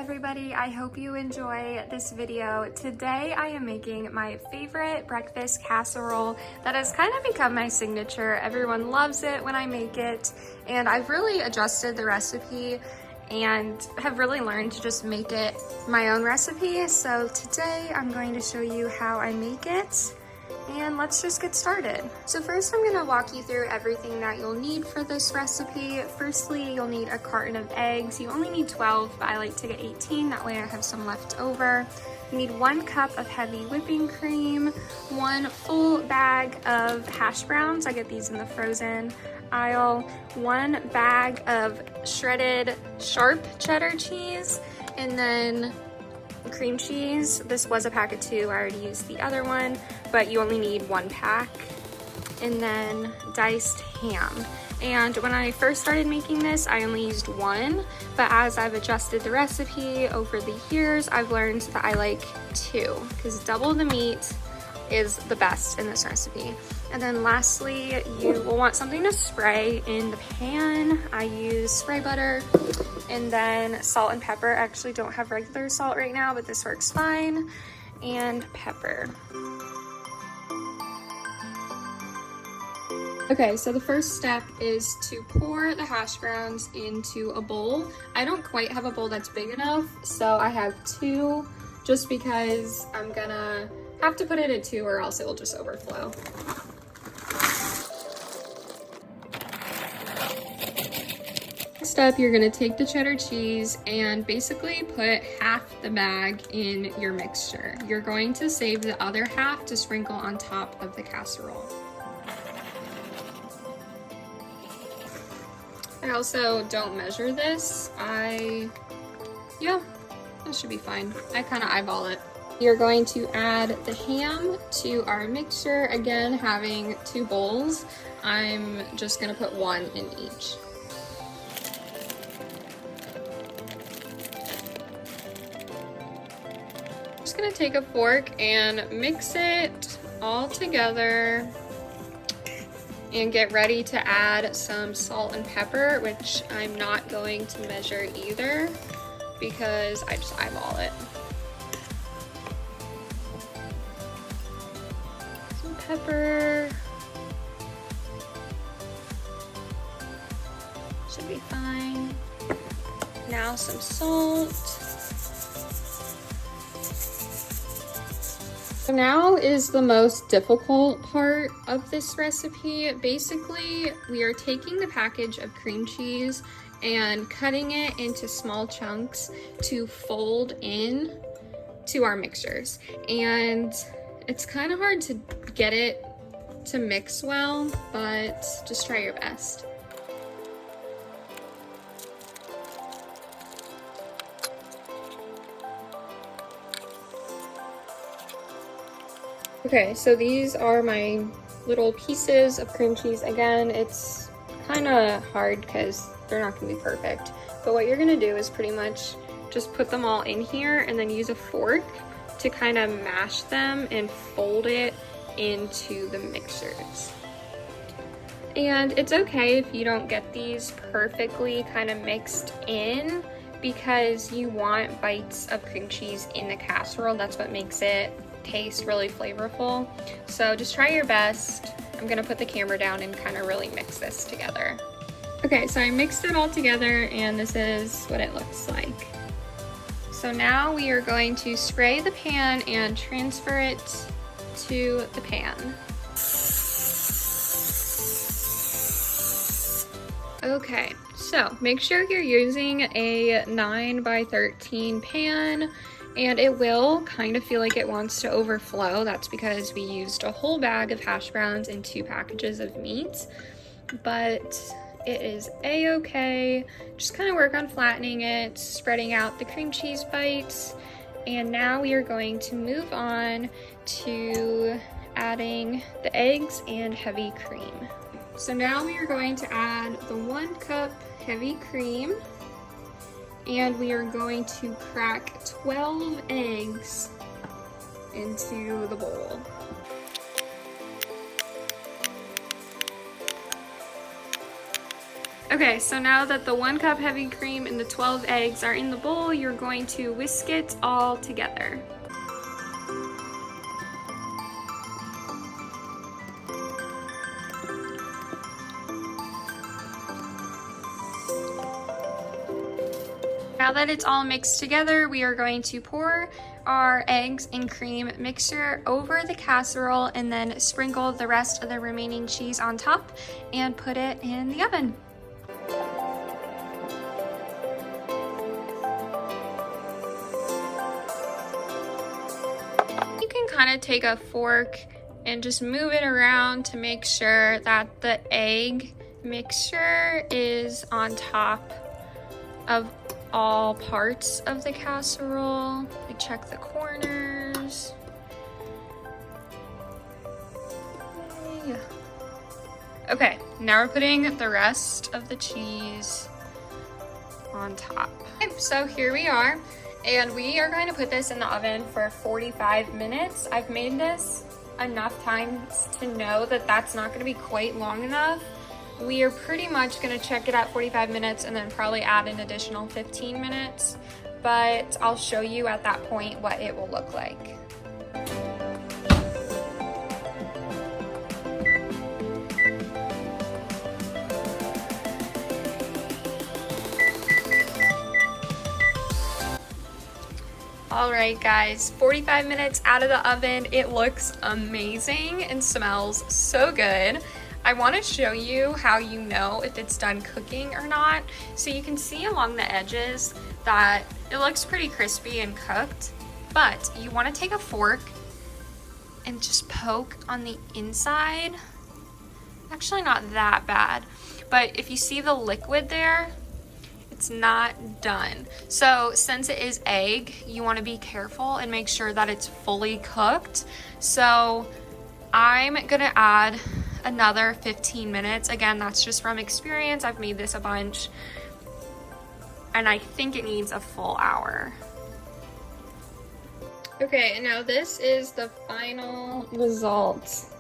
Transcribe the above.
everybody, I hope you enjoy this video. Today I am making my favorite breakfast casserole that has kind of become my signature. Everyone loves it when I make it, and I've really adjusted the recipe and have really learned to just make it my own recipe. So today I'm going to show you how I make it, and let's just get started. So first I'm gonna walk you through everything that you'll need for this recipe. Firstly, you'll need a carton of eggs. You only need 12, but I like to get 18, that way I have some left over. You need 1 cup of heavy whipping cream, 1 full bag of hash browns. I get these in the frozen aisle, 1 bag of shredded sharp cheddar cheese, and then cream cheese. This was a pack of 2, I already used the other one, but you only need 1 pack. And then diced ham. And when I first started making this, I only used 1, but as I've adjusted the recipe over the years, I've learned that I like 2, because double the meat is the best in this recipe. And then lastly, you will want something to spray in the pan. I use spray butter, and then salt and pepper. I actually don't have regular salt right now, but this works fine, and pepper. Okay, so the first step is to pour the hash browns into a bowl. I don't quite have a bowl that's big enough, so I have 2, just because I'm gonna have to put it in 2 or else it will just overflow. Next up, you're gonna take the cheddar cheese and basically put half the bag in your mixture. You're going to save the other half to sprinkle on top of the casserole. I also don't measure this. Yeah, that should be fine. I kind of eyeball it. You're going to add the ham to our mixture. Again, having 2 bowls, I'm just gonna put 1 in each. Just gonna take a fork and mix it all together and get ready to add some salt and pepper, which I'm not going to measure either because I just eyeball it. Some pepper. Should be fine. Now some salt. So now is the most difficult part of this recipe. Basically, we are taking the package of cream cheese and cutting it into small chunks to fold in to our mixtures. And it's kind of hard to get it to mix well, but just try your best. Okay, so these are my little pieces of cream cheese. Again, it's kind of hard because they're not going to be perfect. But what you're going to do is pretty much just put them all in here and then use a fork to kind of mash them and fold it into the mixtures. And it's okay if you don't get these perfectly kind of mixed in, because you want bites of cream cheese in the casserole. That's what makes it taste really flavorful. So just try your best. I'm gonna put the camera down and kind of really mix this together. Okay, so I mixed it all together and this is what it looks like. So now we are going to spray the pan and transfer it to the pan. Okay, so make sure you're using a 9 by 13 pan, and it will kind of feel like it wants to overflow. That's because we used a whole bag of hash browns and 2 packages of meat, but it is a-okay. Just kind of work on flattening it, spreading out the cream cheese bites, and now we are going to move on to adding the eggs and heavy cream. So now we are going to add the 1 cup heavy cream, and we are going to crack 12 eggs into the bowl. Okay, so now that the 1 cup heavy cream and the 12 eggs are in the bowl, you're going to whisk it all together. Now that it's all mixed together, we are going to pour our eggs and cream mixture over the casserole and then sprinkle the rest of the remaining cheese on top and put it in the oven. You can kind of take a fork and just move it around to make sure that the egg mixture is on top of all parts of the casserole. We check the corners. Okay, now we're putting the rest of the cheese on top. Okay, so here we are, and we are going to put this in the oven for 45 minutes. I've made this enough times to know that that's not going to be quite long enough. We are pretty much going to check it at 45 minutes and then probably add an additional 15 minutes, but I'll show you at that point what it will look like. All right, guys, 45 minutes out of the oven. It looks amazing and smells so good. I want to show you how you know if it's done cooking or not. So you can see along the edges that it looks pretty crispy and cooked, but you want to take a fork and just poke on the inside. Actually, not that bad, but if you see the liquid there, it's not done. So since it is egg, you want to be careful and make sure that it's fully cooked. So I'm gonna add another 15 minutes. Again, that's just from experience. I've made this a bunch and I think it needs a full hour. Okay, and now this is the final result.